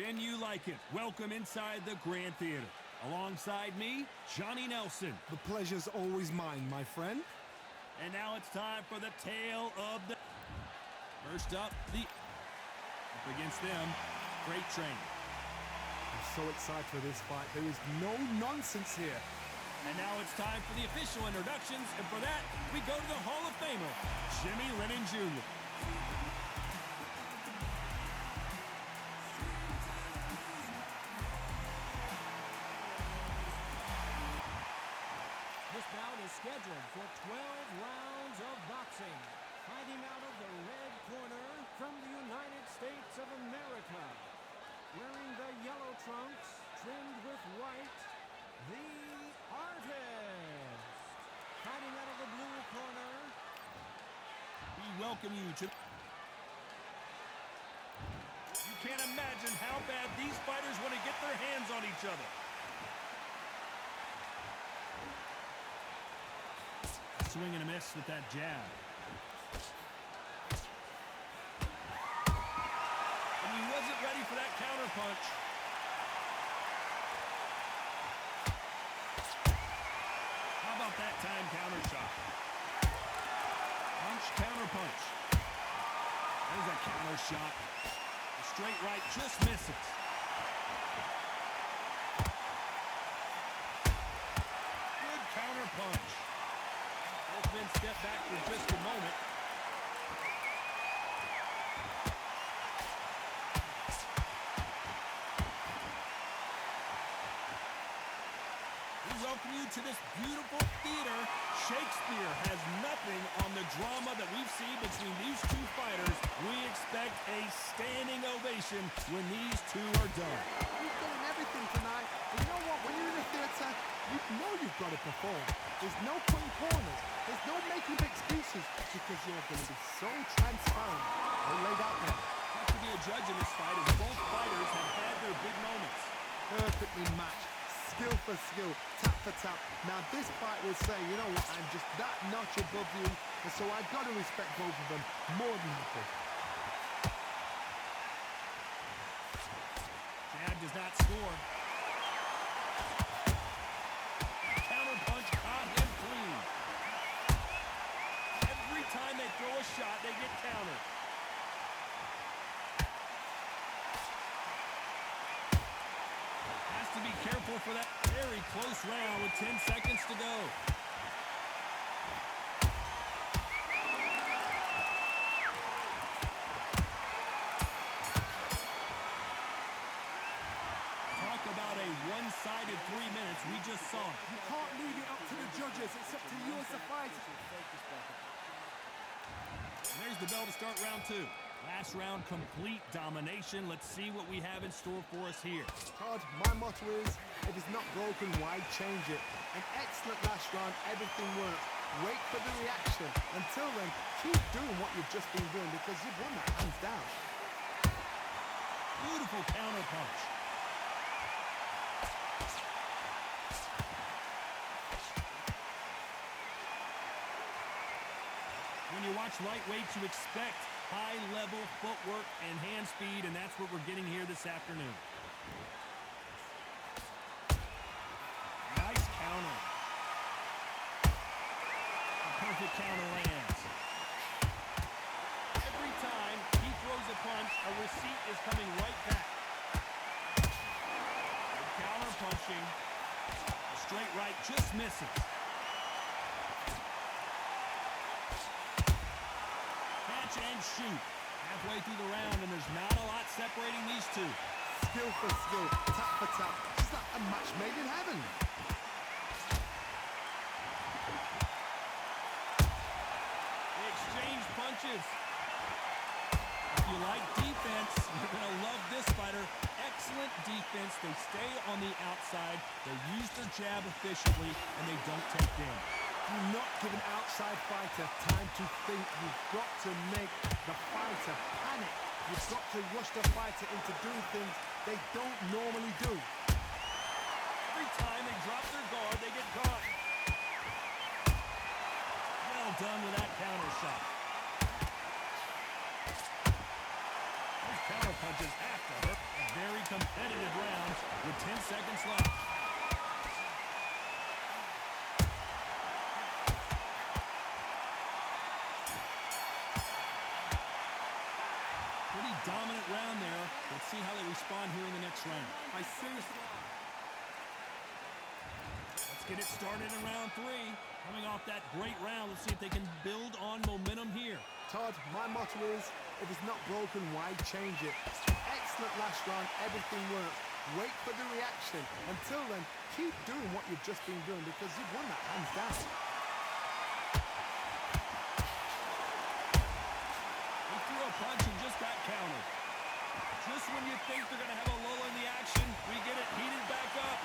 venue like it. Welcome inside the Grand Theater. Alongside me, Johnny Nelson. The pleasure's always mine, my friend. And now it's time for the tale of the... First up against them, Freight Train. I'm so excited for this fight. There is no nonsense here. And now it's time for the official introductions, and for that, we go to the Hall of Famer, Jimmy Lennon Jr. This bout is scheduled for 12 rounds of boxing. Fighting out of the red corner from the United States of America. Wearing the yellow trunks trimmed with white, the Artist. Fighting out of the blue corner. We welcome you to... You can't imagine how bad these fighters want to get their hands on each other. Swing and a miss with that jab. And he wasn't ready for that counter punch. How about that time counter shot? Punch, counter punch. There's a counter shot. The straight right just misses. Good counter punch. Both men step back for just a moment. We welcome you to this beautiful theater. Shakespeare has nothing on the drama that we've seen between these two fighters. We expect a standing ovation when these two are done. You've done everything tonight. And you know what? When you're in a theater, you know you've got to perform. There's no cutting corners. There's no making up excuses because you're going to be so transparent. All laid out there. Have to be a judge in this fight as both fighters have had their big moments. Perfectly matched. Skill for skill, tap for tap. Now this fight will say, you know what, I'm just that notch above you, and so I've got to respect both of them more than happy. Jab does not score. Counter punch caught him clean. Every time they throw a shot, they get countered. Has to be careful for that very close round with 10 seconds to go. Talk about a one-sided 3 minutes we just saw. You can't leave it up to the judges. It's up to you as the fighter. And there's the bell to start round 2. Last round, complete domination. Let's see what we have in store for us here. Todd, my motto is, if it's not broken, why change it? An excellent last round, everything worked. Wait for the reaction. Until then, keep doing what you've just been doing because you've won that hands down. Beautiful counter punch. When you watch lightweights, you expect high-level footwork and hand speed, and that's what we're getting here this afternoon. Nice counter. A perfect counter lands. Every time he throws a punch, a receipt is coming right back. Good counter punching. A straight right just misses. And shoot. Halfway through the round, and there's not a lot separating these two. Skill for skill, tap for tap. It's like a match made in heaven. They exchange punches. If you like defense, you're going to love this fighter. Excellent defense. They stay on the outside. They use their jab efficiently, and they don't take damage. Do not give an outside fighter time to think. You've got to make the fighter panic. You've got to rush the fighter into doing things they don't normally do. Every time they drop their guard, they get caught. Well done with that counter shot. Those counter punches have to hurt. A very 10 seconds left. Pretty dominant round there. Let's see how they respond here in the next round. I seriously... Let's get it started in round 3. Coming off that great round, let's see if they can build on momentum here. Todd, my motto is, if it's not broken, why change it? Excellent last round, everything worked. Wait for the reaction. Until then, keep doing what you've just been doing because you've won that hands down. He threw a punch and just got countered. Just when you think they're going to have a lull in the action, we get it heated back up.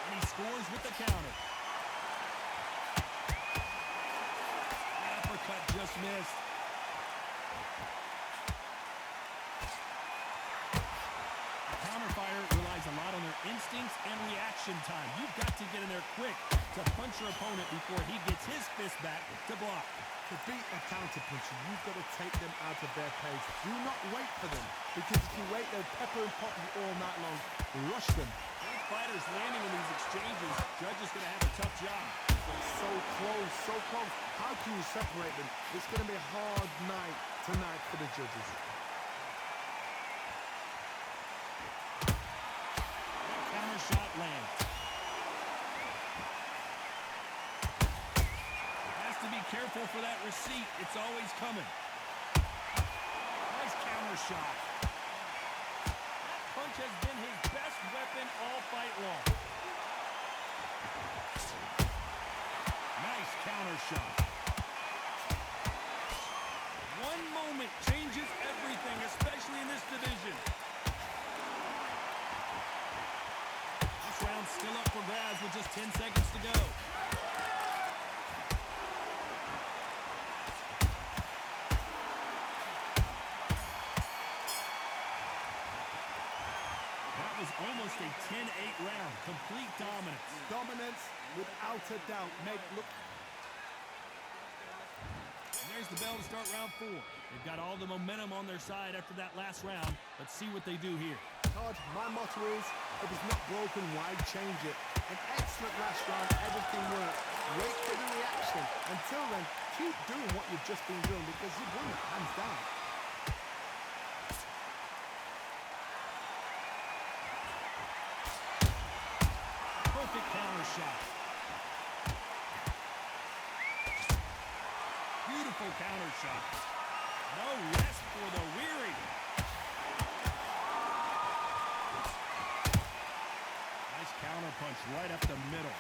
And he scores with the counter. The uppercut just missed. The counterfire relies a lot on their instincts and reaction time. You've got to get in there quick to punch your opponent before he gets his fist back to block. To beat a counter-puncher, you've got to take them out of their pace. Do not wait for them, because if you wait, they'll pepper and pop you all night long. Rush them. Both fighters landing in these exchanges. Judge is going to have a tough job. So close, so close. How can you separate them? It's going to be a hard night tonight for the judges. That counter shot lands. To be careful for that receipt. It's always coming. Nice counter shot. That punch has been his best weapon all fight long. Nice counter shot. One moment changes everything, especially in this division. This round's still up for grabs with just 10 seconds to go. Almost a 10-8 round. Complete dominance. Dominance, without a doubt. Look. And there's the bell to start round 4. They've got all the momentum on their side after that last round. Let's see what they do here. Todd, my motto is, if it's not broken, why change it? An excellent last round. Everything worked. Wait for the reaction. Until then, keep doing what you've just been doing because you've won it hands down. Perfect counter shot. Beautiful counter shot. No rest for the weary. Nice counter punch right up the middle.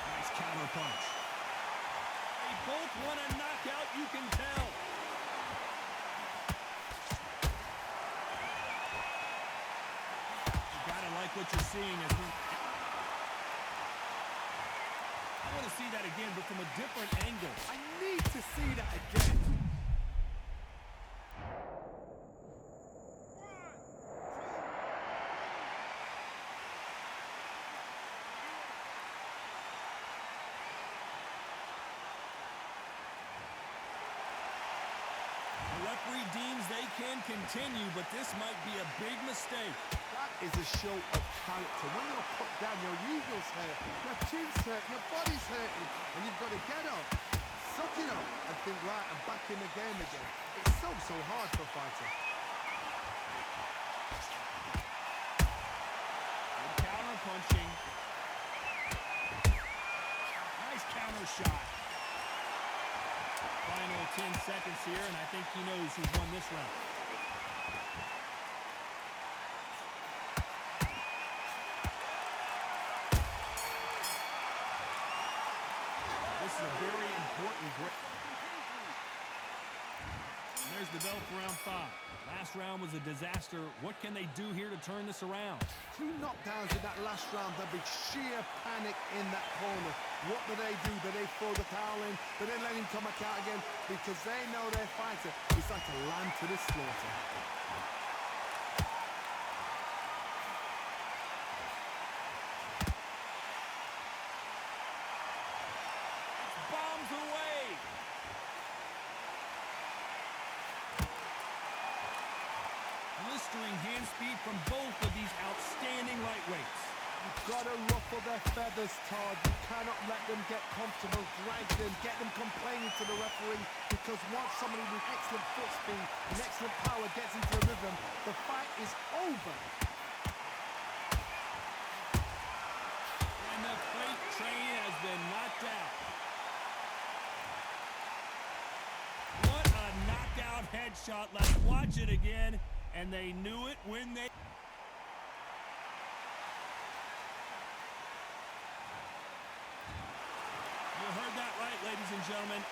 Nice counter punch. Both want a knockout, you can tell. You gotta like what you're seeing as we... I want to see that again, but from a different angle. I need to see that again. Referee deems they can continue, but this might be a big mistake. That is a show of character. When you're put down, your ego's hurt, your chin's hurt, your body's hurting, and you've got to get up, suck it up, and think, right, I'm back in the game again. It's so hard for a fighter. Good counter punching. Nice counter shot. Final 10 seconds here, and I think he knows who's won this round. This is a very important break. And there's the bell for round 5. Last round was a disaster. What can they do here to turn this around? 2 knockdowns in that last round. There'll be sheer panic in that corner. What do? Do they throw the towel in? Do they let him come back out again? Because they know their fighter is like a lamb to the slaughter. mastering hand speed from both of these outstanding lightweights. You've got to ruffle their feathers, Todd. You cannot let them get comfortable, drag them, get them complaining to the referee, because once somebody with excellent foot speed and excellent power gets into the rhythm, the fight is over. And the freight train has been knocked out. What a knockout headshot. Let's watch it again. And they knew it when they... You heard that right, ladies and gentlemen.